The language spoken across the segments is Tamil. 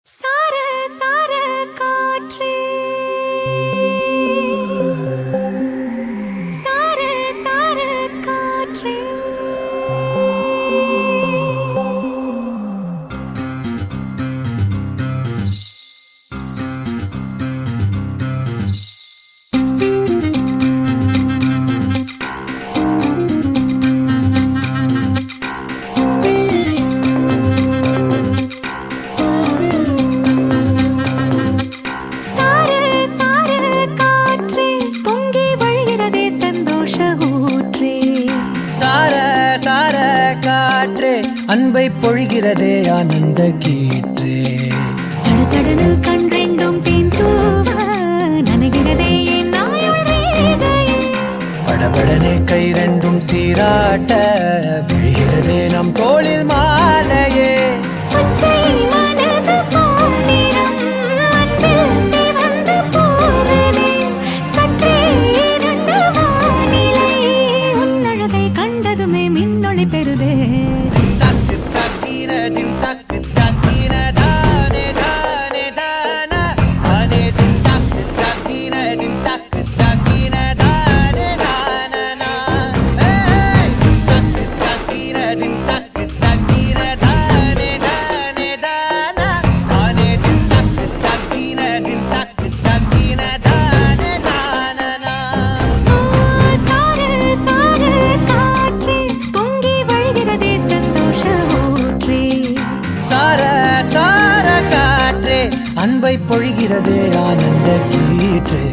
சார சார காற்றே சார சார காற்றே அன்பை பொழிகிறதே ஆனந்த கீற்றே சடசடனு கண் ரெண்டும் தேன் தூவ நனைகிறதே படபடனே கை ரெண்டும் சீராட்ட விழுகிறதே நம் தோளில் மாலையே பச்சை மனது பொன்னிறம் அன்பில் சிவந்து போகுதே சற்றே இருண்ட வானிலை உன்னழகை கண்டதுமே மின்னொளி பெறுதே அன்பை பொழிகிறதே ஆனந்த கீற்றே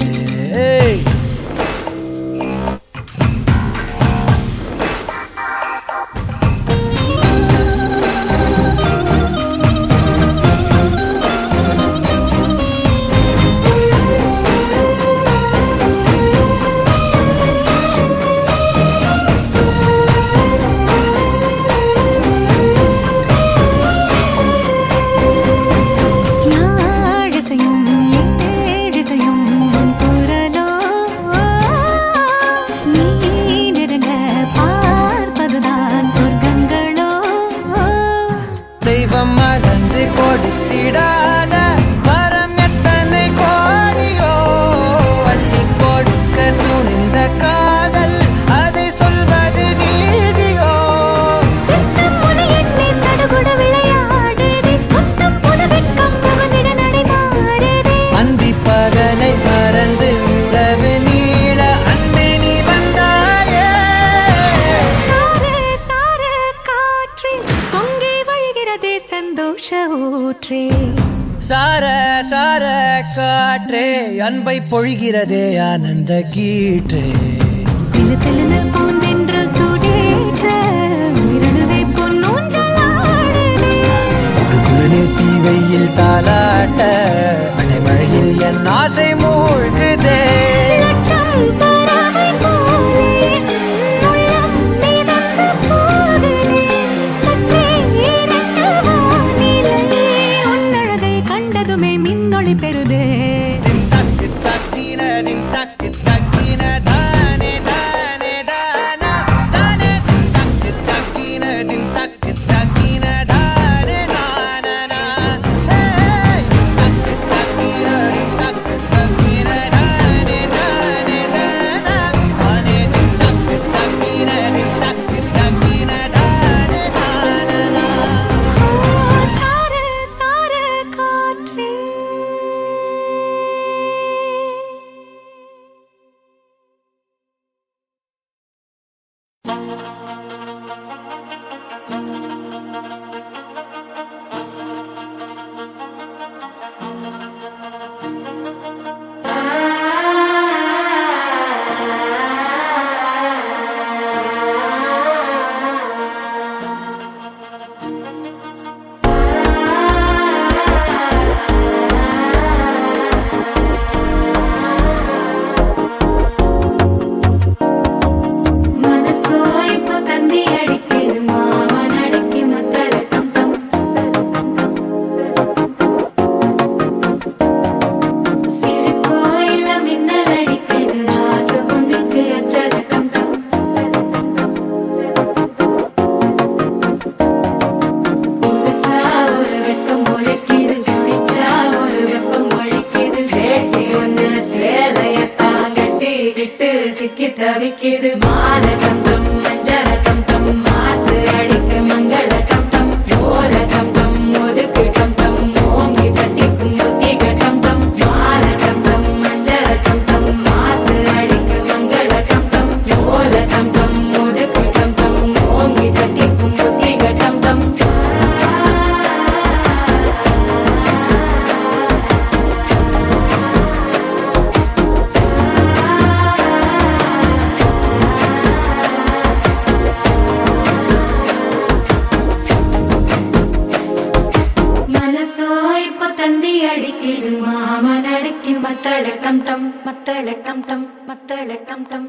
தெய்வம் மறந்து கொடுத்திடாத வரம் எத்தனை கோடியோ அள்ளி கொடுக்க துணிந்த காதல் அதை சொல்வது நீதியோ அந்தி பகலை மறந்து உறவு நீள அன்பே நீ வந்தாயே சந்தோஷ ஊற்றே சார சார காற்றே அன்பை பொழிகிறதே ஆனந்த கீற்றே சிலு சிலுன்னு பூந்தென்றல் சூடேற்ற உயிரணுதை பொன்னூஞ்சலாடுதே குடுகுடுனே தீவையில் தாலாட்ட அலைமழையில் என் ஆசை மூழ்குதே மின்னொளி பெறுதே தவிக்குது மால டம் டம் மஞ்சள டம் டம் மாத்து அடிக்க மங்கள டம் டம் ஓல டம் டம் ஒதுக்கு டம் டம் ஓங்கி தட்டிக்கும் புத்திக டம் டம் மால டம் டம் மஞ்சள டம் டம் மாத்து அடிக்க மங்கள டம் டம் ஓல டம் டம் ஒதுக்கு டம் டம் ஓங்கி தட்டிக்கும் புத்திக டம் டம் மனசோ இப்ப தந்தி அடிக்குது மாமன் அடிக்கு மத்தள டம் டம் மத்தள டம் டம் மத்தள டம் டம்